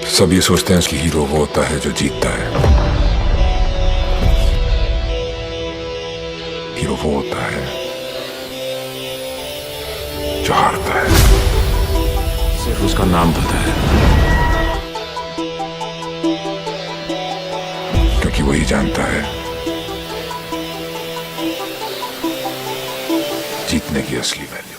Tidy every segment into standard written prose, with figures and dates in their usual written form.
सब ये सोचते हैं कि हीरो वो होता है जो जीतता है। हीरो वो होता है जो हारता है। सिर्फ उसका नाम पता है, क्योंकि वही जानता है जीतने की असली वैल्यू।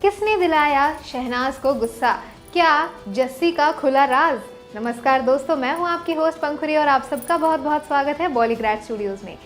किसने दिलाया शहनाज को गुस्सा, क्या जस्सी का खुला राज। नमस्कार दोस्तों, मैं हूं आपकी होस्ट पंखुरी और आप सबका बहुत बहुत स्वागत है बॉलीग्रैड स्टूडियोज में।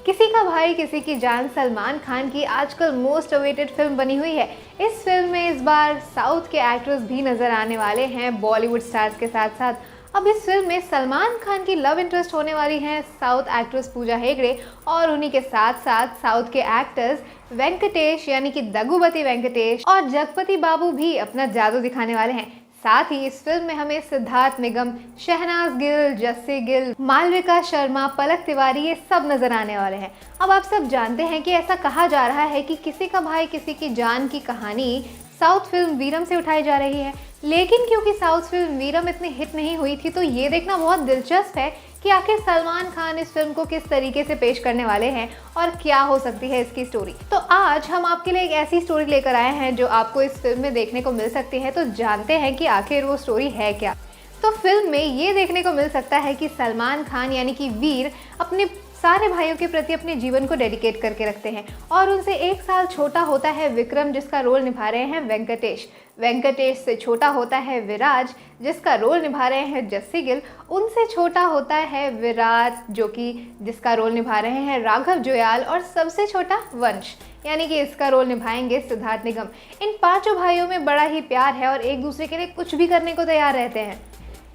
किसी का भाई किसी की जान सलमान खान की आजकल मोस्ट अवेटेड फिल्म बनी हुई है। इस फिल्म में इस बार साउथ के एक्टर्स भी नजर आने वाले हैं बॉलीवुड स्टार्स के साथ साथ। अब इस फिल्म में सलमान खान की लव इंटरेस्ट होने वाली हैं साउथ एक्ट्रेस पूजा हेगड़े, और उन्हीं के साथ साथ साउथ के एक्टर्स वेंकटेश यानी कि दगुपति वेंकटेश और जगपति बाबू भी अपना जादू दिखाने वाले हैं। साथ ही इस फिल्म में हमें सिद्धार्थ निगम, शहनाज गिल, जस्सी गिल, मालविका शर्मा, पलक तिवारी ये सब नजर आने वाले हैं। अब आप सब जानते हैं कि ऐसा कहा जा रहा है कि किसी का भाई किसी की जान की कहानी साउथ फिल्म वीरम से उठाई जा रही है, लेकिन क्योंकि साउथ फिल्म वीरम इतनी हिट नहीं हुई थी तो ये देखना बहुत दिलचस्प है कि आखिर सलमान खान इस फिल्म को किस तरीके से पेश करने वाले हैं और क्या हो सकती है इसकी स्टोरी। तो आज हम आपके लिए एक ऐसी स्टोरी लेकर आए हैं जो आपको इस फिल्म में देखने को मिल सकती है। तो जानते हैं कि आखिर वो स्टोरी है क्या। तो फिल्म में ये देखने को मिल सकता है कि सलमान खान यानी कि वीर अपने सारे भाइयों के प्रति अपने जीवन को डेडिकेट करके रखते हैं, और उनसे 1 साल छोटा होता है विक्रम जिसका रोल निभा रहे हैं वेंकटेश। वेंकटेश से छोटा होता है विराज जिसका रोल निभा रहे हैं जस्सी गिल। उनसे छोटा होता है विराट जिसका रोल निभा रहे हैं राघव जुयाल, और सबसे छोटा वंश यानी कि इसका रोल निभाएंगे सिद्धार्थ निगम। इन 5 भाइयों में बड़ा ही प्यार है और एक दूसरे के लिए कुछ भी करने को तैयार रहते हैं।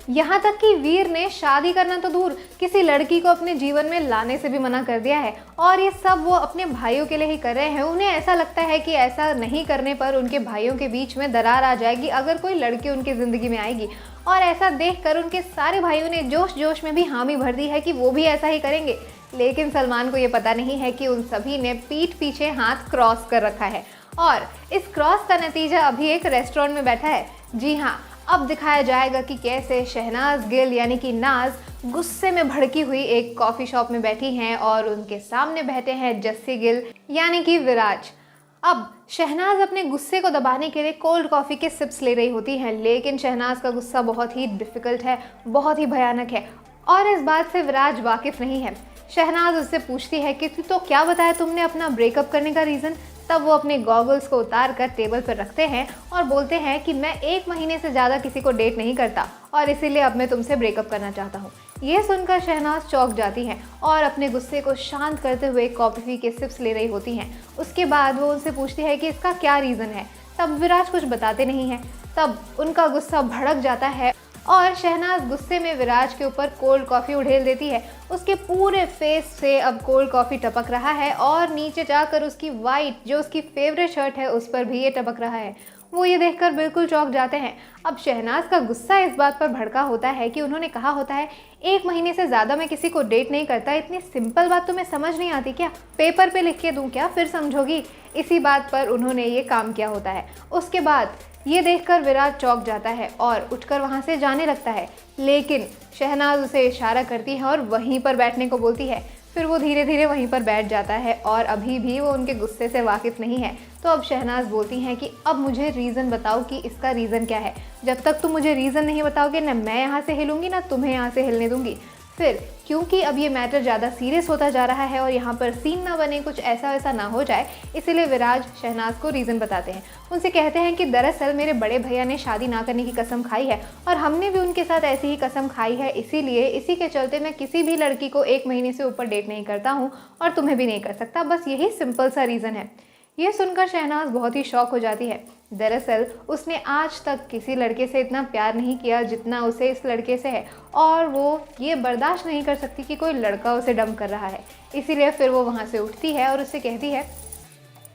यहाँ तक कि वीर ने शादी करना तो दूर, किसी लड़की को अपने जीवन में लाने से भी मना कर दिया है, और ये सब वो अपने भाइयों के लिए ही कर रहे हैं। उन्हें ऐसा लगता है कि ऐसा नहीं करने पर उनके भाइयों के बीच में दरार आ जाएगी अगर कोई लड़की उनकी ज़िंदगी में आएगी, और ऐसा देखकर उनके सारे भाइयों ने जोश जोश में भी हामी भर दी है कि वो भी ऐसा ही करेंगे। लेकिन सलमान को ये पता नहीं है कि उन सभी ने पीठ पीछे हाथ क्रॉस कर रखा है, और इस क्रॉस का नतीजा अभी एक रेस्टोरेंट में बैठा है। जी हाँ, अब दिखाया जाएगा कि कैसे शहनाज गिल यानी कि नाज गुस्से में भड़की हुई एक कॉफ़ी शॉप में बैठी हैं और उनके सामने बैठे हैं जस्सी गिल यानी कि विराज। अब शहनाज अपने गुस्से को दबाने के लिए कोल्ड कॉफ़ी के सिप्स ले रही होती हैं, लेकिन शहनाज का गुस्सा बहुत ही डिफ़िकल्ट है, बहुत ही भयानक है, और इस बात से विराज वाकिफ़ नहीं है। शहनाज उससे पूछती है कि तो क्या बताया तुमने अपना ब्रेकअप करने का रीज़न। तब वो अपने गॉगल्स को उतार कर टेबल पर रखते हैं और बोलते हैं कि मैं 1 महीने से ज़्यादा किसी को डेट नहीं करता और इसीलिए अब मैं तुमसे ब्रेकअप करना चाहता हूँ। ये सुनकर शहनाज चौंक जाती हैं और अपने गुस्से को शांत करते हुए कॉफ़ी के सिप्स ले रही होती हैं। उसके बाद वो उनसे पूछती है कि इसका क्या रीज़न है। तब विराज कुछ बताते नहीं हैं। तब उनका गुस्सा भड़क जाता है और शहनाज गुस्से में विराज के ऊपर कोल्ड कॉफ़ी उड़ेल देती है। उसके पूरे फेस से अब कोल्ड कॉफ़ी टपक रहा है और नीचे जाकर उसकी वाइट जो उसकी फेवरेट शर्ट है उस पर भी ये टपक रहा है। वो ये देखकर बिल्कुल चौंक जाते हैं। अब शहनाज का गुस्सा इस बात पर भड़का होता है कि उन्होंने कहा होता है 1 महीने से ज़्यादा मैं किसी को डेट नहीं करता। इतनी सिंपल बात तुम्हें समझ नहीं आती क्या? पेपर पे लिख के दूँ क्या, फिर समझोगी? इसी बात पर उन्होंने ये काम किया होता है। उसके बाद ये देखकर विराट चौंक जाता है और उठकर वहाँ से जाने लगता है, लेकिन शहनाज उसे इशारा करती है और वहीं पर बैठने को बोलती है। फिर वो धीरे धीरे वहीं पर बैठ जाता है और अभी भी वो उनके गुस्से से वाकिफ़ नहीं है। तो अब शहनाज बोलती हैं कि अब मुझे रीज़न बताओ कि इसका रीज़न क्या है। जब तक तुम मुझे रीज़न नहीं बताओगे ना मैं यहाँ से हिलूंगी ना तुम्हें यहाँ से हिलने दूंगी। फिर क्योंकि अब ये मैटर ज़्यादा सीरियस होता जा रहा है और यहाँ पर सीन ना बने, कुछ ऐसा वैसा ना हो जाए, इसीलिए विराज शहनाज को रीज़न बताते हैं। उनसे कहते हैं कि दरअसल मेरे बड़े भैया ने शादी ना करने की कसम खाई है और हमने भी उनके साथ ऐसी ही कसम खाई है, इसीलिए इसी के चलते मैं किसी भी लड़की को 1 महीने से ऊपर डेट नहीं करता हूँ और तुम्हें भी नहीं कर सकता। बस यही सिंपल सा रीज़न है। ये सुनकर शहनाज बहुत ही शॉक हो जाती है। दरअसल उसने आज तक किसी लड़के से इतना प्यार नहीं किया जितना उसे इस लड़के से है, और वो ये बर्दाश्त नहीं कर सकती कि कोई लड़का उसे डंप कर रहा है। इसीलिए फिर वो वहाँ से उठती है और उससे कहती है,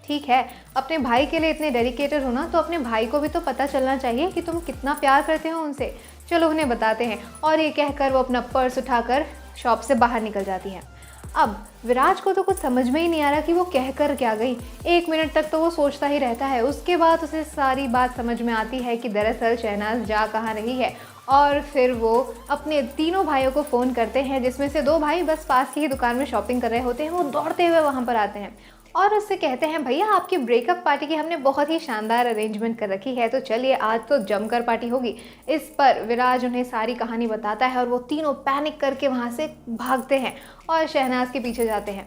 ठीक है, अपने भाई के लिए इतने डेडिकेटेड हो ना तो अपने भाई को भी तो पता चलना चाहिए कि तुम कितना प्यार करते हो उनसे। चलो उन्हें बताते हैं। और ये कहकर वो अपना पर्स उठाकर शॉप से बाहर निकल जाती हैं। अब विराज को तो कुछ समझ में ही नहीं आ रहा कि वो कह कर क्या गई। 1 मिनट तक तो वो सोचता ही रहता है। उसके बाद उसे सारी बात समझ में आती है कि दरअसल शहनाज जा कहाँ रही है। और फिर वो अपने तीनों भाइयों को फ़ोन करते हैं, जिसमें से 2 भाई बस पास की ही दुकान में शॉपिंग कर रहे होते हैं। वो दौड़ते हुए वहाँ पर आते हैं और उससे कहते हैं, भैया आपकी ब्रेकअप पार्टी की हमने बहुत ही शानदार अरेंजमेंट कर रखी है, तो चलिए आज तो जमकर पार्टी होगी। इस पर विराज उन्हें सारी कहानी बताता है और वो तीनों पैनिक करके वहाँ से भागते हैं और शहनाज के पीछे जाते हैं।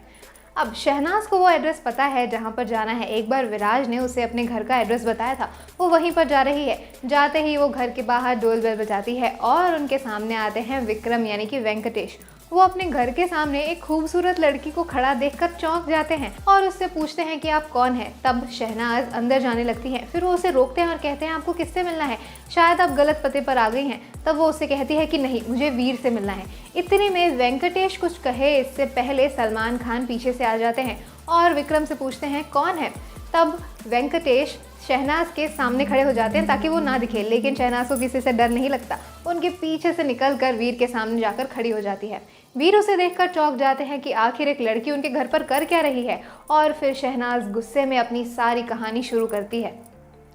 अब शहनाज को वो एड्रेस पता है जहाँ पर जाना है। एक बार विराज ने उसे अपने घर का एड्रेस बताया था, वो वहीं पर जा रही है। जाते ही वो घर के बाहर डोल बेल बजाती है और उनके सामने आते हैं विक्रम यानी कि वेंकटेश। वो अपने घर के सामने एक खूबसूरत लड़की को खड़ा देखकर चौंक जाते हैं और उससे पूछते हैं कि आप कौन हैं। तब शहनाज अंदर जाने लगती है, फिर वो उसे रोकते हैं और कहते हैं आपको किससे मिलना है, शायद आप गलत पते पर आ गई हैं। तब वो उससे कहती है कि नहीं, मुझे वीर से मिलना है। इतने में वेंकटेश कुछ कहे इससे पहले सलमान खान पीछे से आ जाते हैं और विक्रम से पूछते हैं कौन है। तब वेंकटेश शहनाज के सामने खड़े हो जाते हैं ताकि वो ना दिखे, लेकिन शहनाज को किसी से डर नहीं लगता। उनके पीछे से निकलकर वीर के सामने जाकर खड़ी हो जाती है। वीर उसे देखकर चौंक जाते हैं कि आखिर एक लड़की उनके घर पर कर क्या रही है। और फिर शहनाज गुस्से में अपनी सारी कहानी शुरू करती है।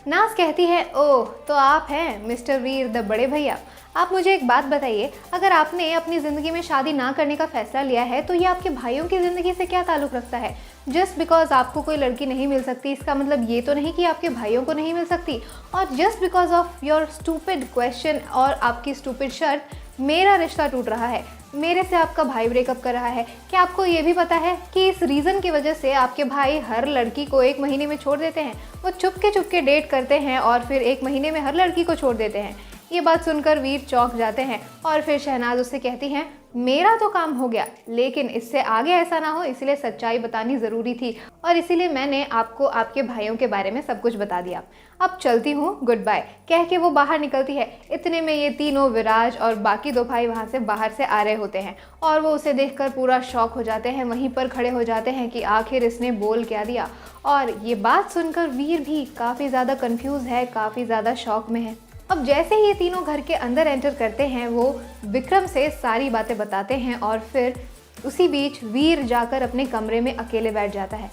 नाज कहती है, ओह तो आप हैं मिस्टर वीर द बड़े भैया। आप मुझे एक बात बताइए, अगर आपने अपनी ज़िंदगी में शादी ना करने का फैसला लिया है तो ये आपके भाइयों की ज़िंदगी से क्या ताल्लुक़ रखता है। जस्ट बिकॉज आपको कोई लड़की नहीं मिल सकती इसका मतलब ये तो नहीं कि आपके भाइयों को नहीं मिल सकती। और just because of your stupid question और आपकी स्टूपिड शर्त मेरा रिश्ता टूट रहा है, मेरे से आपका भाई ब्रेकअप कर रहा है। क्या आपको ये भी पता है कि इस रीज़न की वजह से आपके भाई हर लड़की को 1 महीने में छोड़ देते हैं। वो चुपके डेट करते हैं और फिर 1 महीने में हर लड़की को छोड़ देते हैं। ये बात सुनकर वीर चौंक जाते हैं और फिर शहनाज उससे कहती हैं, मेरा तो काम हो गया, लेकिन इससे आगे ऐसा ना हो इसलिए सच्चाई बतानी ज़रूरी थी और इसीलिए मैंने आपको आपके भाइयों के बारे में सब कुछ बता दिया। अब चलती हूँ, गुड बाय कह के वो बाहर निकलती है। इतने में ये तीनों विराज और बाकी 2 भाई वहाँ से बाहर से आ रहे होते हैं और वो उसे देखकर पूरा शॉक हो जाते हैं। वहीं पर खड़े हो जाते हैं कि आखिर इसने बोल क्या दिया। और ये बात सुनकर वीर भी काफ़ी ज़्यादा कन्फ्यूज़ है, काफ़ी ज़्यादा शॉक में है। अब जैसे ही ये तीनों घर के अंदर एंटर करते हैं वो विक्रम से सारी बातें बताते हैं और फिर उसी बीच वीर जाकर अपने कमरे में अकेले बैठ जाता है।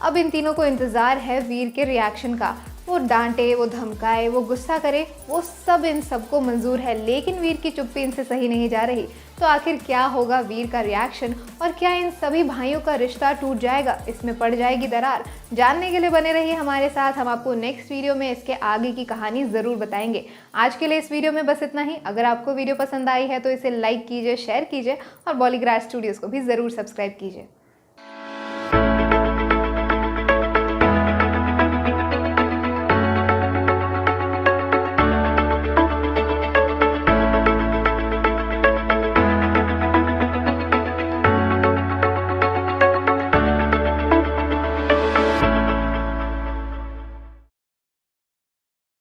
अब इन तीनों को इंतज़ार है वीर के रिएक्शन का। वो डांटे, वो धमकाए, वो गुस्सा करे, वो सब इन सबको मंजूर है, लेकिन वीर की चुप्पी इनसे सही नहीं जा रही। तो आखिर क्या होगा वीर का रिएक्शन और क्या इन सभी भाइयों का रिश्ता टूट जाएगा, इसमें पड़ जाएगी दरार। जानने के लिए बने रहिए हमारे साथ, हम आपको नेक्स्ट वीडियो में इसके आगे की कहानी ज़रूर बताएंगे। आज के लिए इस वीडियो में बस इतना ही। अगर आपको वीडियो पसंद आई है तो इसे लाइक कीजिए, शेयर कीजिए और बॉलीग्राज स्टूडियोज़ को भी ज़रूर सब्सक्राइब कीजिए।